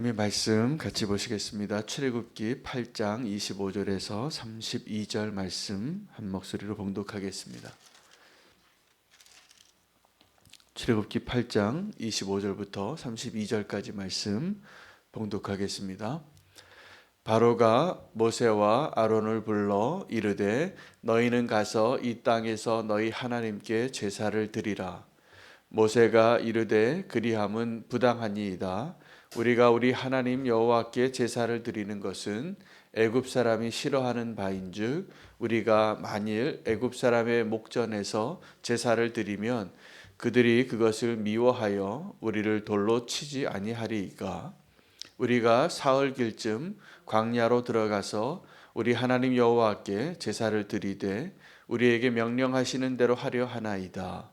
하나님의 말씀 같이 보시겠습니다. 출애굽기 8장 25절에서 32절 말씀 한 목소리로 봉독하겠습니다. 출애굽기 8장 25절부터 32절까지 말씀 봉독하겠습니다. 바로가 모세와 아론을 불러 이르되 너희는 가서 이 땅에서 너희 하나님께 제사를 드리라. 모세가 이르되 그리함은 부당하니이다. 우리가 우리 하나님 여호와께 제사를 드리는 것은 애굽 사람이 싫어하는 바인즉 우리가 만일 애굽 사람의 목전에서 제사를 드리면 그들이 그것을 미워하여 우리를 돌로 치지 아니하리이까. 우리가 사흘길쯤 광야로 들어가서 우리 하나님 여호와께 제사를 드리되 우리에게 명령하시는 대로 하려 하나이다.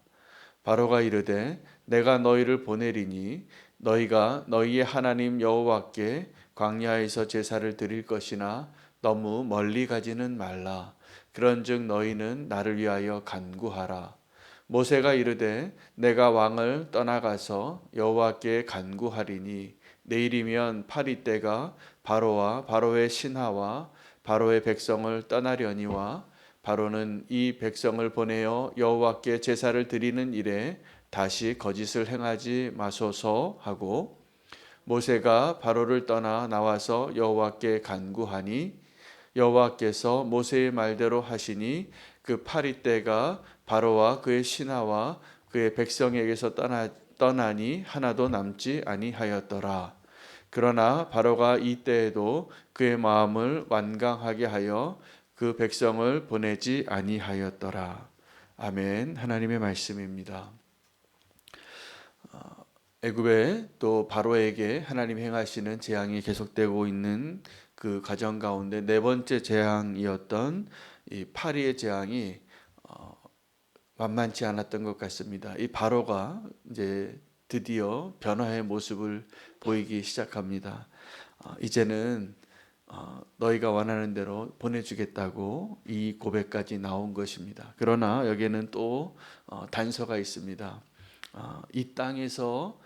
바로가 이르되 내가 너희를 보내리니 너희가 너희의 하나님 여호와께 광야에서 제사를 드릴 것이나 너무 멀리 가지는 말라. 그런즉 너희는 나를 위하여 간구하라. 모세가 이르되 내가 왕을 떠나가서 여호와께 간구하리니 내일이면 파리 때가 바로와 바로의 신하와 바로의 백성을 떠나려니와 바로는 이 백성을 보내어 여호와께 제사를 드리는 일에 다시 거짓을 행하지 마소서 하고 모세가 바로를 떠나 나와서 여호와께 간구하니 여호와께서 모세의 말대로 하시니 그 파리 때가 바로와 그의 신하와 그의 백성에게서 떠나니 하나도 남지 아니하였더라. 그러나 바로가 이때에도 그의 마음을 완강하게 하여 그 백성을 보내지 아니하였더라. 아멘. 하나님의 말씀입니다. 애굽에 또 바로에게 하나님 행하시는 재앙이 계속되고 있는 그 과정 가운데 네 번째 재앙이었던 이 파리의 재앙이 만만치 않았던 것 같습니다. 이 바로가 이제 드디어 변화의 모습을 보이기 시작합니다. 이제는 너희가 원하는 대로 보내주겠다고 이 고백까지 나온 것입니다. 그러나 여기에는 또 단서가 있습니다. 이 땅에서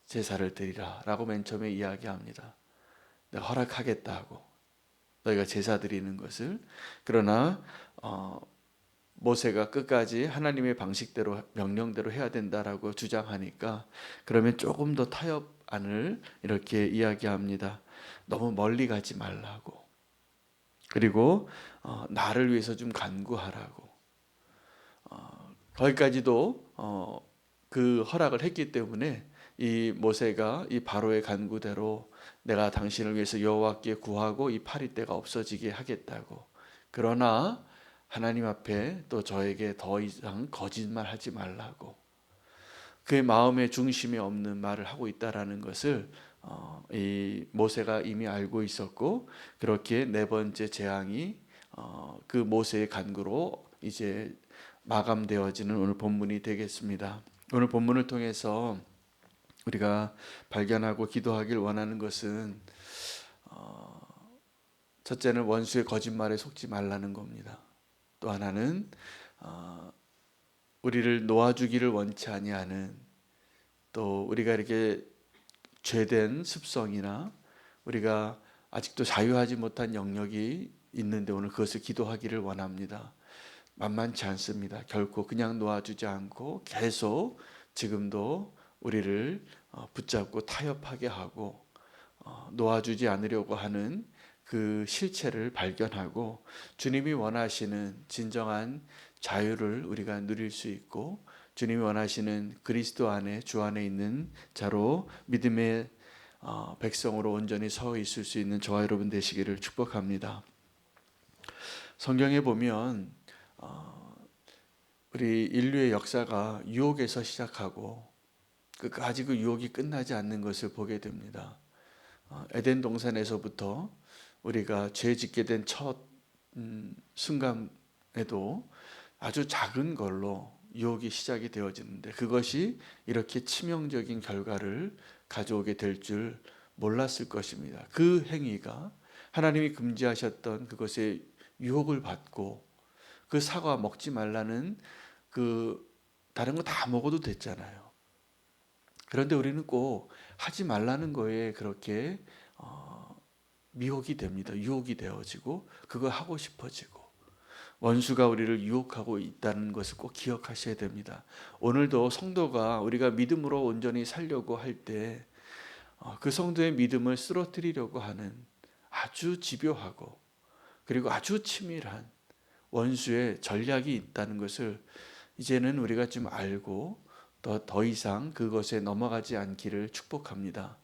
제사를 드리라 라고 맨 처음에 이야기합니다. 내가 허락하겠다고 너희가 제사 드리는 것을. 그러나 모세가 끝까지 하나님의 방식대로 명령대로 해야 된다라고 주장하니까 그러면 조금 더 타협안을 이렇게 이야기합니다. 너무 멀리 가지 말라고. 그리고 나를 위해서 좀 간구하라고. 거기까지도 그 허락을 했기 때문에 이 모세가 이 바로의 간구대로 내가 당신을 위해서 여호와께 구하고 이 파리떼가 없어지게 하겠다고. 그러나 하나님 앞에 또 저에게 더 이상 거짓말하지 말라고. 그의 마음의 중심에 없는 말을 하고 있다라는 것을 이 모세가 이미 알고 있었고, 그렇게 네 번째 재앙이 그 모세의 간구로 이제 마감되어지는 오늘 본문이 되겠습니다. 오늘 본문을 통해서 우리가 발견하고 기도하길 원하는 것은 첫째는 원수의 거짓말에 속지 말라는 겁니다. 또 하나는 우리를 놓아주기를 원치 아니하는, 또 우리가 이렇게 죄된 습성이나 우리가 아직도 자유하지 못한 영역이 있는데 오늘 그것을 기도하기를 원합니다. 만만치 않습니다. 결코 그냥 놓아주지 않고 계속 지금도 우리를 붙잡고 타협하게 하고 놓아주지 않으려고 하는 그 실체를 발견하고 주님이 원하시는 진정한 자유를 우리가 누릴 수 있고 주님이 원하시는 그리스도 안에 주 안에 있는 자로 믿음의 백성으로 온전히 서 있을 수 있는 저와 여러분 되시기를 축복합니다. 성경에 보면 우리 인류의 역사가 유혹에서 시작하고 끝까지 그 유혹이 끝나지 않는 것을 보게 됩니다. 에덴 동산에서부터 우리가 죄 짓게 된 첫 순간에도 아주 작은 걸로 유혹이 시작이 되어지는데 그것이 이렇게 치명적인 결과를 가져오게 될 줄 몰랐을 것입니다. 그 행위가 하나님이 금지하셨던 그것에 유혹을 받고 그 사과 먹지 말라는 그 다른 거 다 먹어도 됐잖아요. 그런데 우리는 꼭 하지 말라는 거에 그렇게 미혹이 됩니다. 유혹이 되어지고 그거 하고 싶어지고 원수가 우리를 유혹하고 있다는 것을 꼭 기억하셔야 됩니다. 오늘도 성도가 우리가 믿음으로 온전히 살려고 할 때 그 성도의 믿음을 쓰러뜨리려고 하는 아주 집요하고 그리고 아주 치밀한 원수의 전략이 있다는 것을 이제는 우리가 좀 알고 더 이상 그것에 넘어가지 않기를 축복합니다.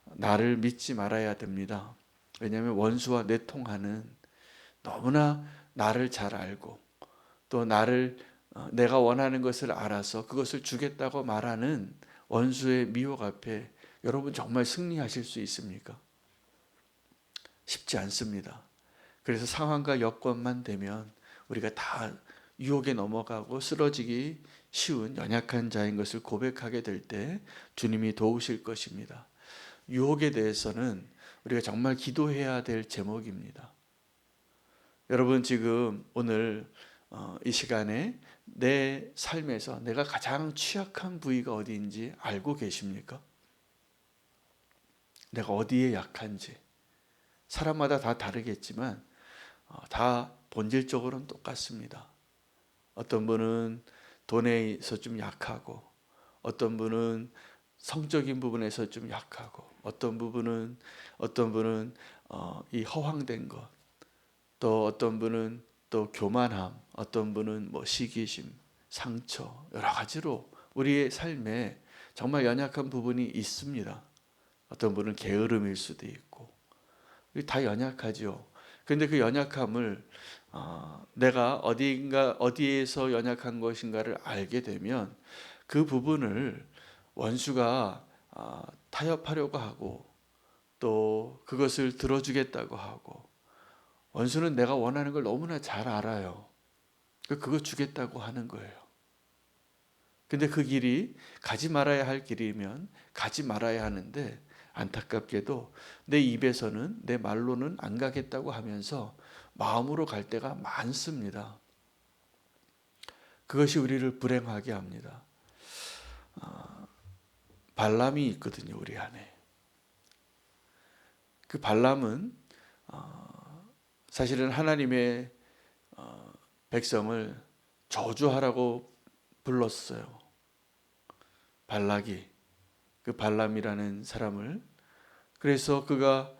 나를 믿지 말아야 됩니다. 왜냐하면 원수와 내통하는 너무나 나를 잘 알고 또 내가 원하는 것을 알아서 그것을 주겠다고 말하는 원수의 미혹 앞에 여러분 정말 승리하실 수 있습니까? 쉽지 않습니다. 그래서 상황과 여건만 되면 우리가 다 유혹에 넘어가고 쓰러지기 쉬운 연약한 자인 것을 고백하게 될 때 주님이 도우실 것입니다. 유혹에 대해서는 우리가 정말 기도해야 될 제목입니다. 여러분 지금 오늘 이 시간에 내 삶에서 내가 가장 취약한 부위가 어디인지 알고 계십니까? 내가 어디에 약한지. 사람마다 다 다르겠지만 다 본질적으로는 똑같습니다. 어떤 분은 돈에 있어 좀 약하고 어떤 분은 성적인 부분에서 좀 약하고 어떤 분은 이 허황된 것, 또 어떤 분은 또 교만함, 어떤 분은 뭐 시기심, 상처 여러 가지로 우리의 삶에 정말 연약한 부분이 있습니다. 어떤 분은 게으름일 수도 있고 다 연약하죠. 그런데 그 연약함을 내가 어디에서 연약한 것인가를 알게 되면 그 부분을 원수가 타협하려고 하고 또 그것을 들어주겠다고 하고 원수는 내가 원하는 걸 너무나 잘 알아요. 그거 주겠다고 하는 거예요. 근데 그 길이 가지 말아야 할 길이면 가지 말아야 하는데 안타깝게도 내 입에서는 내 말로는 안 가겠다고 하면서 마음으로 갈 때가 많습니다. 그것이 우리를 불행하게 합니다. 발람이 있거든요, 우리 안에. 그 발람은 사실은 하나님의 백성을 저주하라고 불렀어요. 발락이 그 발람이라는 사람을. 그래서 그가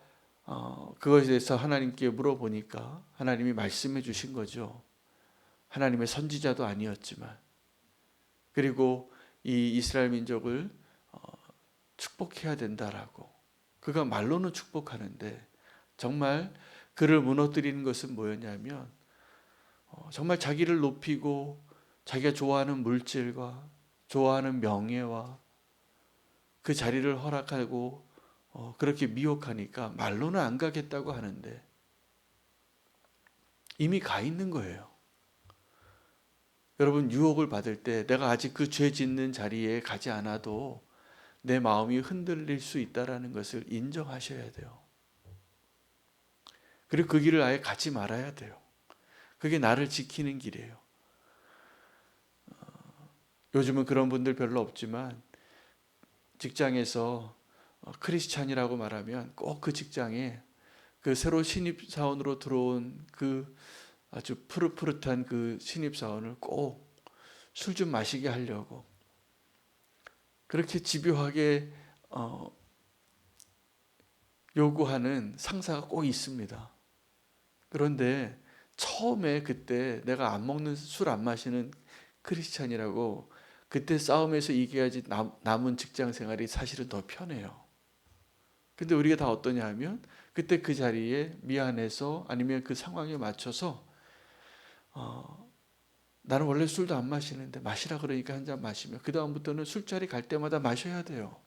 그것에 대해서 하나님께 물어보니까 하나님이 말씀해 주신 거죠. 하나님의 선지자도 아니었지만 그리고 이 이스라엘 민족을 축복해야 된다라고. 그가 말로는 축복하는데 정말 그를 무너뜨리는 것은 뭐였냐면 정말 자기를 높이고 자기가 좋아하는 물질과 좋아하는 명예와 그 자리를 허락하고 그렇게 미혹하니까 말로는 안 가겠다고 하는데 이미 가 있는 거예요. 여러분 유혹을 받을 때 내가 아직 그 죄 짓는 자리에 가지 않아도 내 마음이 흔들릴 수 있다는 것을 인정하셔야 돼요. 그리고 그 길을 아예 가지 말아야 돼요. 그게 나를 지키는 길이에요. 요즘은 그런 분들 별로 없지만 직장에서 크리스찬이라고 말하면 꼭 그 직장에 그 새로 신입사원으로 들어온 그 아주 푸릇푸릇한 그 신입사원을 꼭 술 좀 마시게 하려고 그렇게 집요하게 요구하는 상사가 꼭 있습니다. 그런데 처음에 그때 내가 안 먹는 술 안 마시는 크리스찬이라고 그때 싸움에서 이겨야지 남은 직장 생활이 사실은 더 편해요. 근데 우리가 다 어떠냐 하면 그때 그 자리에 미안해서 아니면 그 상황에 맞춰서 나는 원래 술도 안 마시는데 마시라 그러니까 한 잔 마시면 그 다음부터는 술자리 갈 때마다 마셔야 돼요.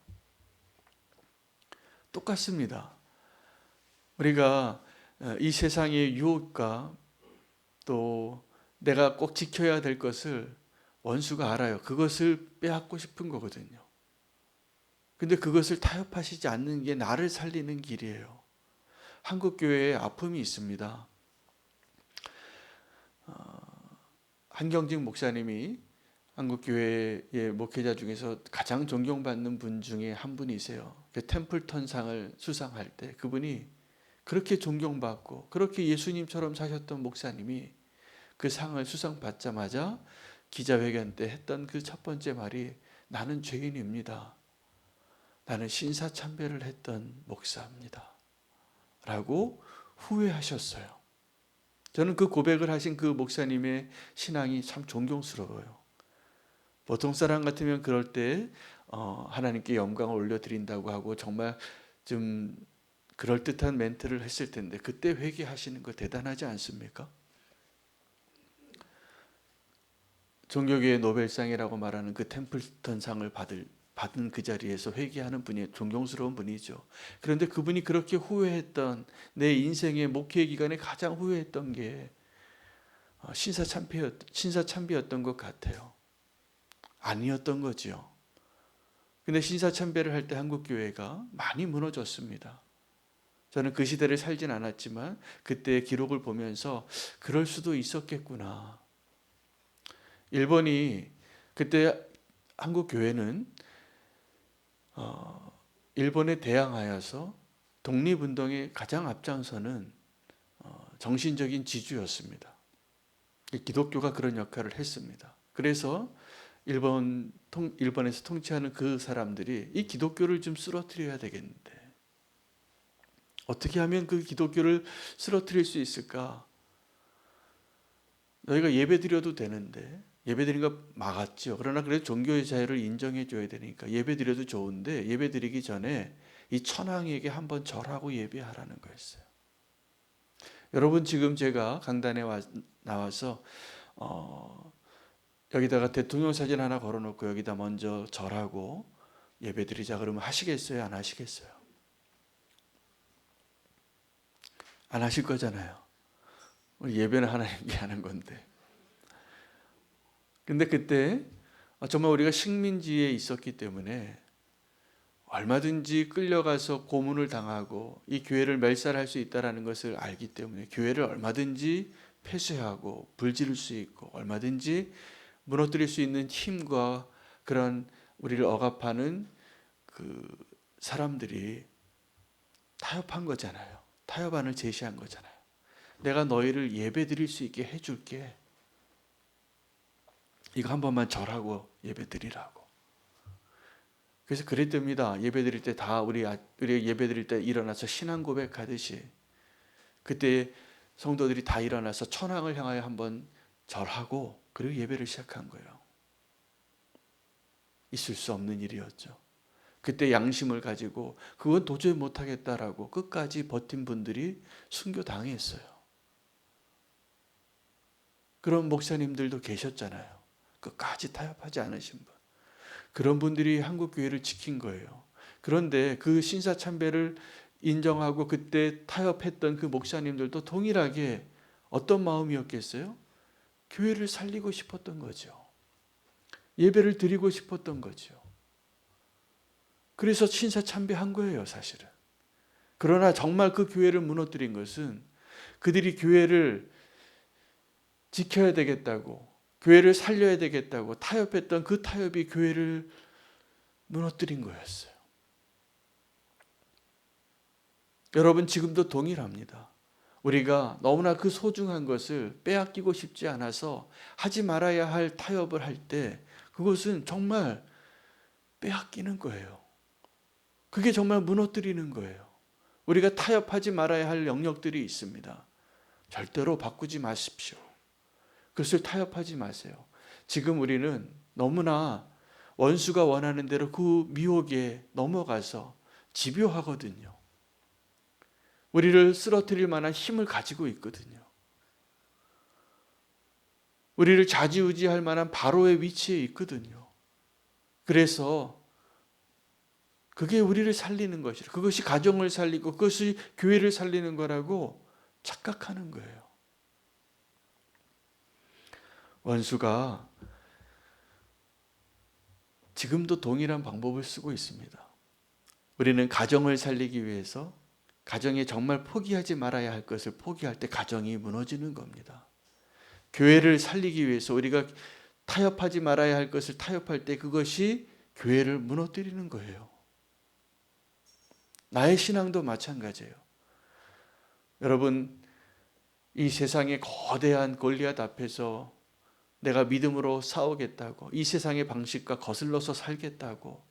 똑같습니다. 우리가 이 세상의 유혹과 또 내가 꼭 지켜야 될 것을 원수가 알아요. 그것을 빼앗고 싶은 거거든요. 근데 그것을 타협하시지 않는 게 나를 살리는 길이에요. 한국교회에 아픔이 있습니다. 한경직 목사님이 한국교회의 목회자 중에서 가장 존경받는 분 중에 한 분이세요. 그 템플턴상을 수상할 때 그분이 그렇게 존경받고 그렇게 예수님처럼 사셨던 목사님이 그 상을 수상받자마자 기자회견 때 했던 그 첫 번째 말이 나는 죄인입니다. 나는 신사참배를 했던 목사입니다. 라고 후회하셨어요. 저는 그 고백을 하신 그 목사님의 신앙이 참 존경스러워요. 보통 사람 같으면 그럴 때 하나님께 영광을 올려드린다고 하고 정말 좀 그럴듯한 멘트를 했을 텐데 그때 회개하시는 거 대단하지 않습니까? 종교계의 노벨상이라고 말하는 그 템플턴상을 받은 그 자리에서 회개하는 분이 존경스러운 분이죠. 그런데 그분이 그렇게 후회했던 내 인생의 목회 기간에 가장 후회했던 게 신사참배였던 것 같아요. 아니었던 거지요. 근데 신사참배를 할 때 한국교회가 많이 무너졌습니다. 저는 그 시대를 살진 않았지만 그때의 기록을 보면서 그럴 수도 있었겠구나. 일본이 그때 한국교회는 일본에 대항하여서 독립운동에 가장 앞장서는 정신적인 지주였습니다. 기독교가 그런 역할을 했습니다. 그래서 일본에서 통치하는 그 사람들이 이 기독교를 좀 쓰러뜨려야 되겠는데 어떻게 하면 그 기독교를 쓰러뜨릴 수 있을까? 너희가 예배 드려도 되는데 예배 드리는 거 막았죠. 그러나 그래도 종교의 자유를 인정해 줘야 되니까 예배 드려도 좋은데 예배 드리기 전에 이 천황에게 한번 절하고 예배하라는 거였어요. 여러분 지금 제가 강단에 나와서 여기다가 대통령 사진 하나 걸어놓고 여기다 먼저 절하고 예배드리자 그러면 하시겠어요? 안 하시겠어요? 안 하실 거잖아요. 우리 예배는 하나님께 하는 건데. 근데 그때 정말 우리가 식민지에 있었기 때문에 얼마든지 끌려가서 고문을 당하고 이 교회를 멸살할 수 있다는 것을 알기 때문에 교회를 얼마든지 폐쇄하고 불지를 수 있고 얼마든지 무너뜨릴 수 있는 힘과 그런 우리를 억압하는 그 사람들이 타협한 거잖아요. 타협안을 제시한 거잖아요. 내가 너희를 예배 드릴 수 있게 해줄게. 이거 한 번만 절하고 예배 드리라고. 그래서 그랬답니다. 예배 드릴 때 다 우리 예배 드릴 때 일어나서 신앙 고백하듯이 그때 성도들이 다 일어나서 천황을 향하여 한번 절하고 그리고 예배를 시작한 거예요. 있을 수 없는 일이었죠. 그때 양심을 가지고 그건 도저히 못하겠다라고 끝까지 버틴 분들이 순교당했어요. 그런 목사님들도 계셨잖아요. 끝까지 타협하지 않으신 분. 그런 분들이 한국교회를 지킨 거예요. 그런데 그 신사참배를 인정하고 그때 타협했던 그 목사님들도 동일하게 어떤 마음이었겠어요? 교회를 살리고 싶었던 거죠. 예배를 드리고 싶었던 거죠. 그래서 신사참배한 거예요, 사실은. 그러나 정말 그 교회를 무너뜨린 것은 그들이 교회를 지켜야 되겠다고, 교회를 살려야 되겠다고 타협했던 그 타협이 교회를 무너뜨린 거였어요. 여러분 지금도 동일합니다. 우리가 너무나 그 소중한 것을 빼앗기고 싶지 않아서 하지 말아야 할 타협을 할 때 그것은 정말 빼앗기는 거예요. 그게 정말 무너뜨리는 거예요. 우리가 타협하지 말아야 할 영역들이 있습니다. 절대로 바꾸지 마십시오. 그것을 타협하지 마세요. 지금 우리는 너무나 원수가 원하는 대로 그 미혹에 넘어가서 집요하거든요. 우리를 쓰러뜨릴 만한 힘을 가지고 있거든요. 우리를 좌지우지할 만한 바로의 위치에 있거든요. 그래서 그게 우리를 살리는 것이라, 그것이 가정을 살리고 그것이 교회를 살리는 거라고 착각하는 거예요. 원수가 지금도 동일한 방법을 쓰고 있습니다. 우리는 가정을 살리기 위해서 가정에 정말 포기하지 말아야 할 것을 포기할 때 가정이 무너지는 겁니다. 교회를 살리기 위해서 우리가 타협하지 말아야 할 것을 타협할 때 그것이 교회를 무너뜨리는 거예요. 나의 신앙도 마찬가지예요. 여러분, 이 세상의 거대한 골리앗 앞에서 내가 믿음으로 싸우겠다고, 이 세상의 방식과 거슬러서 살겠다고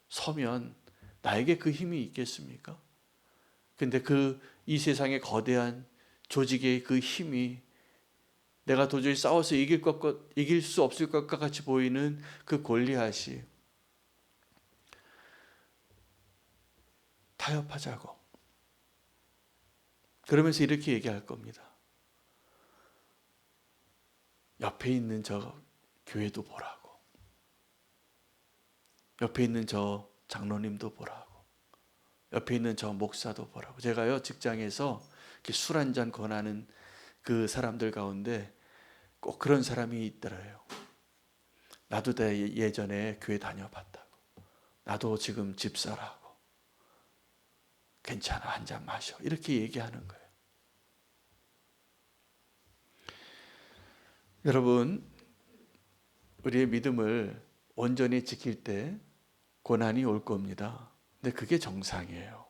서면 나에게 그 힘이 있겠습니까? 근데 이 세상의 거대한 조직의 그 힘이 내가 도저히 싸워서 이길 수 없을 것과 같이 보이는 그 골리앗이 타협하자고. 그러면서 이렇게 얘기할 겁니다. 옆에 있는 저 교회도 보라고. 옆에 있는 저 장로님도 보라고. 옆에 있는 저 목사도 보라고. 제가요, 직장에서 술 한잔 권하는 그 사람들 가운데 꼭 그런 사람이 있더래요. 나도 예전에 교회 다녀봤다고. 나도 지금 집사라고. 괜찮아, 한 잔 마셔. 이렇게 얘기하는 거예요. 여러분, 우리의 믿음을 온전히 지킬 때 고난이 올 겁니다. 근데 그게 정상이에요.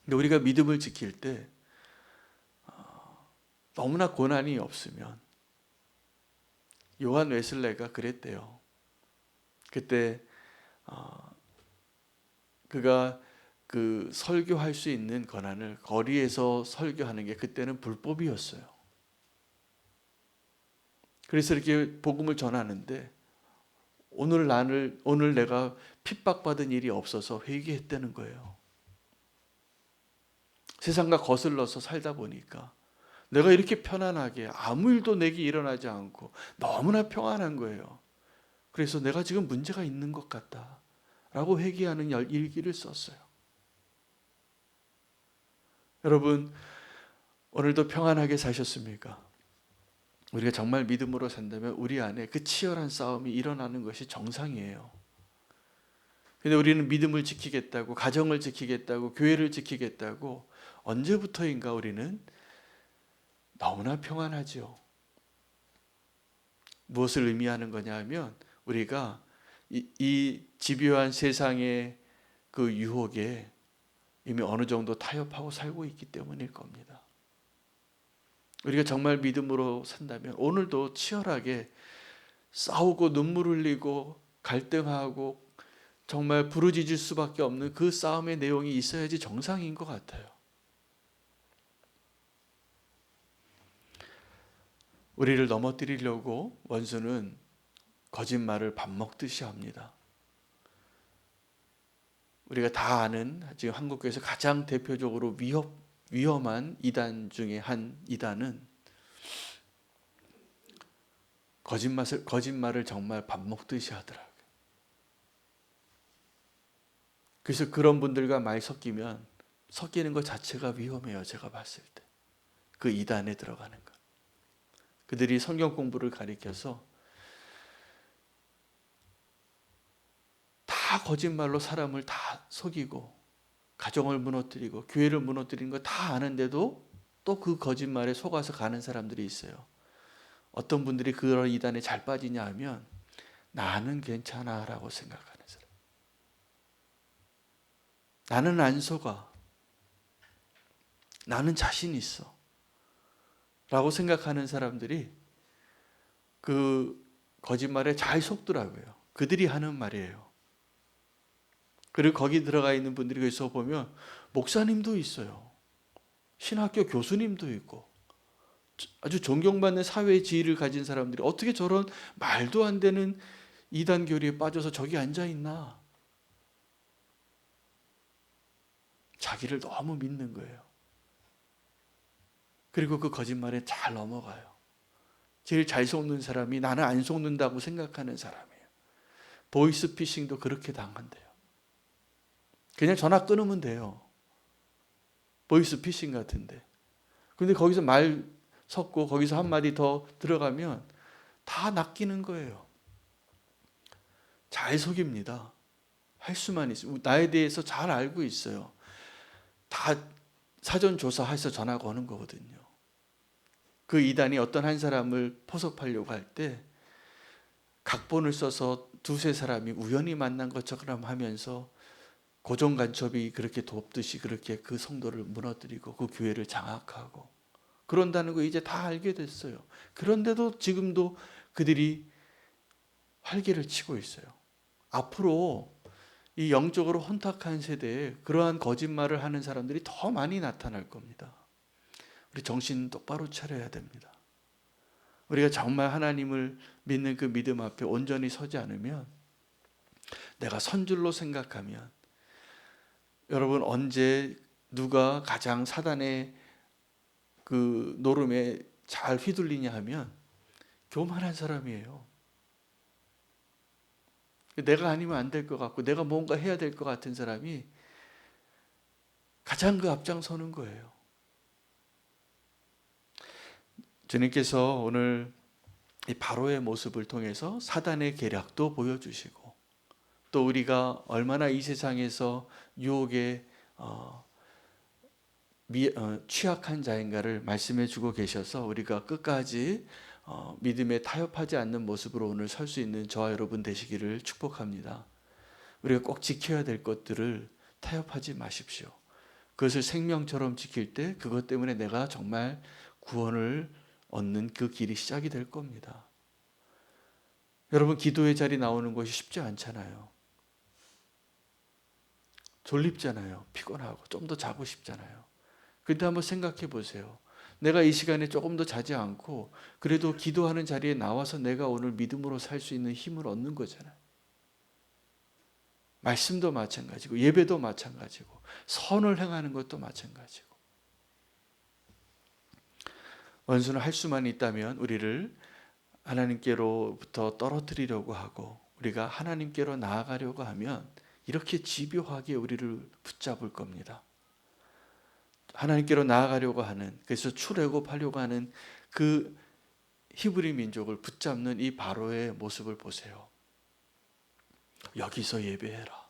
근데 우리가 믿음을 지킬 때 너무나 고난이 없으면, 요한 웨슬레가 그랬대요. 그때 그가 그 설교할 수 있는 권한을 거리에서 설교하는 게 그때는 불법이었어요. 그래서 이렇게 복음을 전하는데 오늘 내가 핍박받은 일이 없어서 회개했다는 거예요. 세상과 거슬러서 살다 보니까 내가 이렇게 편안하게 아무 일도 내게 일어나지 않고 너무나 평안한 거예요. 그래서 내가 지금 문제가 있는 것 같다 라고 회개하는 일기를 썼어요. 여러분, 오늘도 평안하게 사셨습니까? 우리가 정말 믿음으로 산다면 우리 안에 그 치열한 싸움이 일어나는 것이 정상이에요. 근데 우리는 믿음을 지키겠다고, 가정을 지키겠다고, 교회를 지키겠다고 언제부터인가 우리는 너무나 평안하죠. 무엇을 의미하는 거냐 하면 우리가 이 집요한 세상의 그 유혹에 이미 어느 정도 타협하고 살고 있기 때문일 겁니다. 우리가 정말 믿음으로 산다면 오늘도 치열하게 싸우고 눈물 흘리고 갈등하고 정말 부르짖을 수밖에 없는 그 싸움의 내용이 있어야지 정상인 것 같아요. 우리를 넘어뜨리려고 원수는 거짓말을 밥 먹듯이 합니다. 우리가 다 아는 지금 한국교회에서 가장 대표적으로 위험한 이단 중에 한 이단은 거짓말을 정말 밥 먹듯이 하더라고요. 그래서 그런 분들과 많이 섞이는 것 자체가 위험해요. 제가 봤을 때. 그 이단에 들어가는 것. 그들이 성경 공부를 가리켜서 다 거짓말로 사람을 다 속이고 가정을 무너뜨리고 교회를 무너뜨리는 거 다 아는데도 또 그 거짓말에 속아서 가는 사람들이 있어요. 어떤 분들이 그런 이단에 잘 빠지냐 하면 나는 괜찮아 라고 생각하는 사람. 나는 안 속아. 나는 자신 있어 라고 생각하는 사람들이 그 거짓말에 잘 속더라고요. 그들이 하는 말이에요. 그리고 거기 들어가 있는 분들이 거기서 보면 목사님도 있어요. 신학교 교수님도 있고 아주 존경받는 사회의 지위를 가진 사람들이 어떻게 저런 말도 안 되는 이단 교리에 빠져서 저기 앉아 있나? 자기를 너무 믿는 거예요. 그리고 그 거짓말에 잘 넘어가요. 제일 잘 속는 사람이 나는 안 속는다고 생각하는 사람이에요. 보이스피싱도 그렇게 당한대요. 그냥 전화 끊으면 돼요. 보이스피싱 같은데. 근데 거기서 말 섞고 거기서 한마디 더 들어가면 다 낚이는 거예요. 잘 속입니다. 할 수만 있으면. 나에 대해서 잘 알고 있어요. 다 사전 조사해서 전화가 오는 거거든요. 그 이단이 어떤 한 사람을 포섭하려고 할 때 각본을 써서 두세 사람이 우연히 만난 것처럼 하면서 고정간첩이 그렇게 돕듯이 그렇게 그 성도를 무너뜨리고 그 교회를 장악하고 그런다는 거 이제 다 알게 됐어요. 그런데도 지금도 그들이 활개를 치고 있어요. 앞으로 이 영적으로 혼탁한 세대에 그러한 거짓말을 하는 사람들이 더 많이 나타날 겁니다. 우리 정신 똑바로 차려야 됩니다. 우리가 정말 하나님을 믿는 그 믿음 앞에 온전히 서지 않으면, 내가 선줄로 생각하면, 여러분 언제 누가 가장 사단의 그 노름에 잘 휘둘리냐 하면 교만한 사람이에요. 내가 아니면 안 될 것 같고 내가 뭔가 해야 될 것 같은 사람이 가장 그 앞장서는 거예요. 주님께서 오늘 이 바로의 모습을 통해서 사단의 계략도 보여주시고, 또 우리가 얼마나 이 세상에서 유혹에 취약한 자인가를 말씀해 주고 계셔서 우리가 끝까지 믿음에 타협하지 않는 모습으로 오늘 설 수 있는 저와 여러분 되시기를 축복합니다. 우리가 꼭 지켜야 될 것들을 타협하지 마십시오. 그것을 생명처럼 지킬 때 그것 때문에 내가 정말 구원을 얻는 그 길이 시작이 될 겁니다. 여러분, 기도의 자리 나오는 것이 쉽지 않잖아요. 졸립잖아요. 피곤하고 좀 더 자고 싶잖아요. 근데 한번 생각해 보세요. 내가 이 시간에 조금 더 자지 않고 그래도 기도하는 자리에 나와서 내가 오늘 믿음으로 살 수 있는 힘을 얻는 거잖아요. 말씀도 마찬가지고 예배도 마찬가지고 선을 행하는 것도 마찬가지고. 원수는 할 수만 있다면 우리를 하나님께로부터 떨어뜨리려고 하고, 우리가 하나님께로 나아가려고 하면 이렇게 집요하게 우리를 붙잡을 겁니다. 하나님께로 나아가려고 하는, 그래서 출애굽하려고 하는 그 히브리 민족을 붙잡는 이 바로의 모습을 보세요. 여기서 예배해라.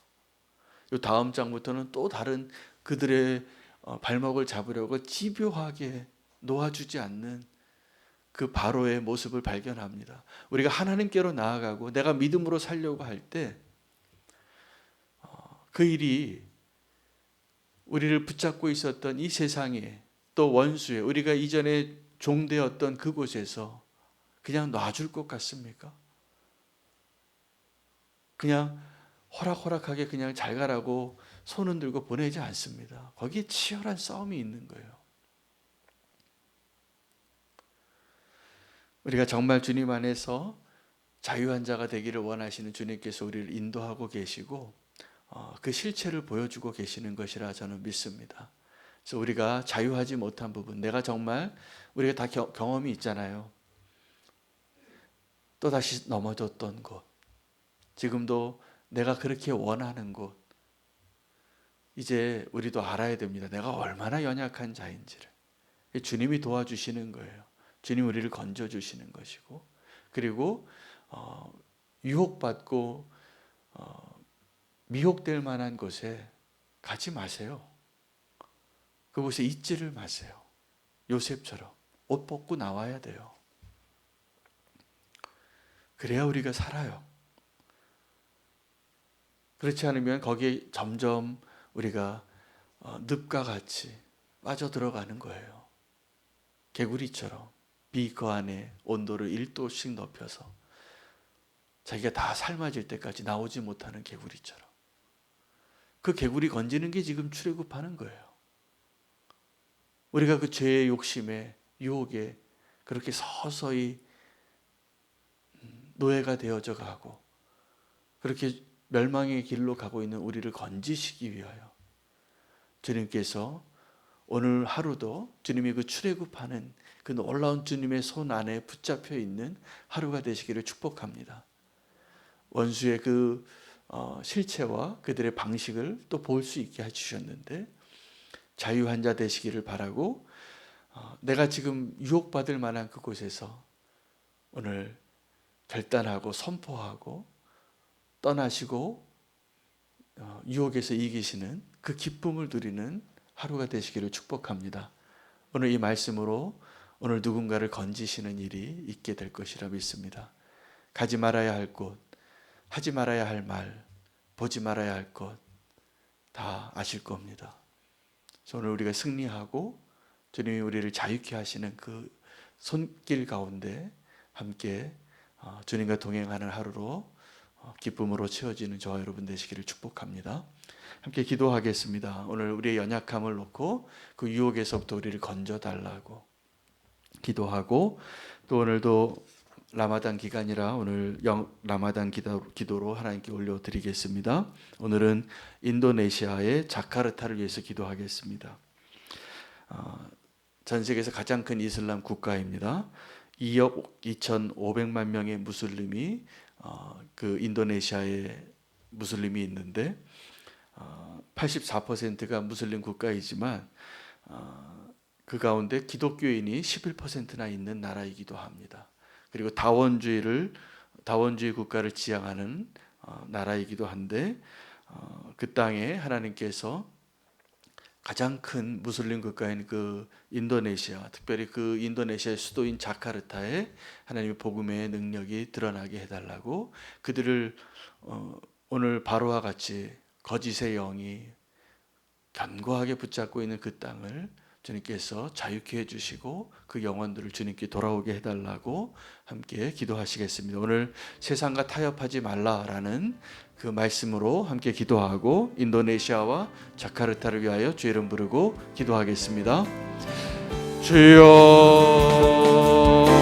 이 다음 장부터는 또 다른 그들의 발목을 잡으려고 집요하게 놓아주지 않는 그 바로의 모습을 발견합니다. 우리가 하나님께로 나아가고 내가 믿음으로 살려고 할 때 그 일이 우리를 붙잡고 있었던 이 세상에, 또 원수에, 우리가 이전에 종되었던 그곳에서 그냥 놔줄 것 같습니까? 그냥 호락호락하게 그냥 잘 가라고 손은 들고 보내지 않습니다. 거기에 치열한 싸움이 있는 거예요. 우리가 정말 주님 안에서 자유한 자가 되기를 원하시는 주님께서 우리를 인도하고 계시고 그 실체를 보여주고 계시는 것이라 저는 믿습니다. 그래서 우리가 자유하지 못한 부분, 내가 정말, 우리가 다 경험이 있잖아요. 또다시 넘어졌던 곳, 지금도 내가 그렇게 원하는 곳, 이제 우리도 알아야 됩니다. 내가 얼마나 연약한 자인지를. 주님이 도와주시는 거예요. 주님 우리를 건져주시는 것이고, 그리고 유혹받고 미혹될 만한 곳에 가지 마세요. 그곳에 있지를 마세요. 요셉처럼 옷 벗고 나와야 돼요. 그래야 우리가 살아요. 그렇지 않으면 거기에 점점 우리가 늪과 같이 빠져들어가는 거예요. 개구리처럼 비거 안에 온도를 1도씩 높여서 자기가 다 삶아질 때까지 나오지 못하는 개구리처럼. 그 개구리 건지는 게 지금 출애굽하는 거예요. 우리가 그 죄의 욕심에, 유혹에 그렇게 서서히 노예가 되어져 가고 그렇게 멸망의 길로 가고 있는 우리를 건지시기 위하여 주님께서 오늘 하루도 주님이 그 출애굽하는 그 놀라운 주님의 손 안에 붙잡혀 있는 하루가 되시기를 축복합니다. 원수의 그 실체와 그들의 방식을 또 볼 수 있게 해주셨는데 자유한 자 되시기를 바라고, 내가 지금 유혹받을 만한 그곳에서 오늘 결단하고 선포하고 떠나시고 유혹에서 이기시는 그 기쁨을 누리는 하루가 되시기를 축복합니다. 오늘 이 말씀으로 오늘 누군가를 건지시는 일이 있게 될 것이라 믿습니다. 가지 말아야 할 곳, 하지 말아야 할 말, 보지 말아야 할 것 다 아실 겁니다. 오늘 우리가 승리하고 주님이 우리를 자유케 하시는 그 손길 가운데 함께 주님과 동행하는 하루로 기쁨으로 채워지는 저와 여러분 되시기를 축복합니다. 함께 기도하겠습니다. 오늘 우리의 연약함을 놓고 그 유혹에서부터 우리를 건져달라고 기도하고, 또 오늘도 라마단 기간이라 오늘 라마단 기도로 하나님께 올려드리겠습니다. 오늘은 인도네시아의 자카르타를 위해서 기도하겠습니다. 전 세계에서 가장 큰 이슬람 국가입니다. 2억 2,500만 명의 무슬림이 그 인도네시아에 무슬림이 있는데 84%가 무슬림 국가이지만 그 가운데 기독교인이 11%나 있는 나라이기도 합니다. 그리고 다원주의 국가를 지향하는 나라이기도 한데 그 땅에 하나님께서 가장 큰 무슬림 국가인 그 인도네시아, 특별히 그 인도네시아의 수도인 자카르타에 하나님의 복음의 능력이 드러나게 해달라고, 그들을 오늘 바로와 같이 거짓의 영이 견고하게 붙잡고 있는 그 땅을 주님께서 자유케 해주시고 그 영혼들을 주님께 돌아오게 해달라고 함께 기도하시겠습니다. 오늘 세상과 타협하지 말라라는 그 말씀으로 함께 기도하고 인도네시아와 자카르타를 위하여 주의 이름 부르고 기도하겠습니다. 주여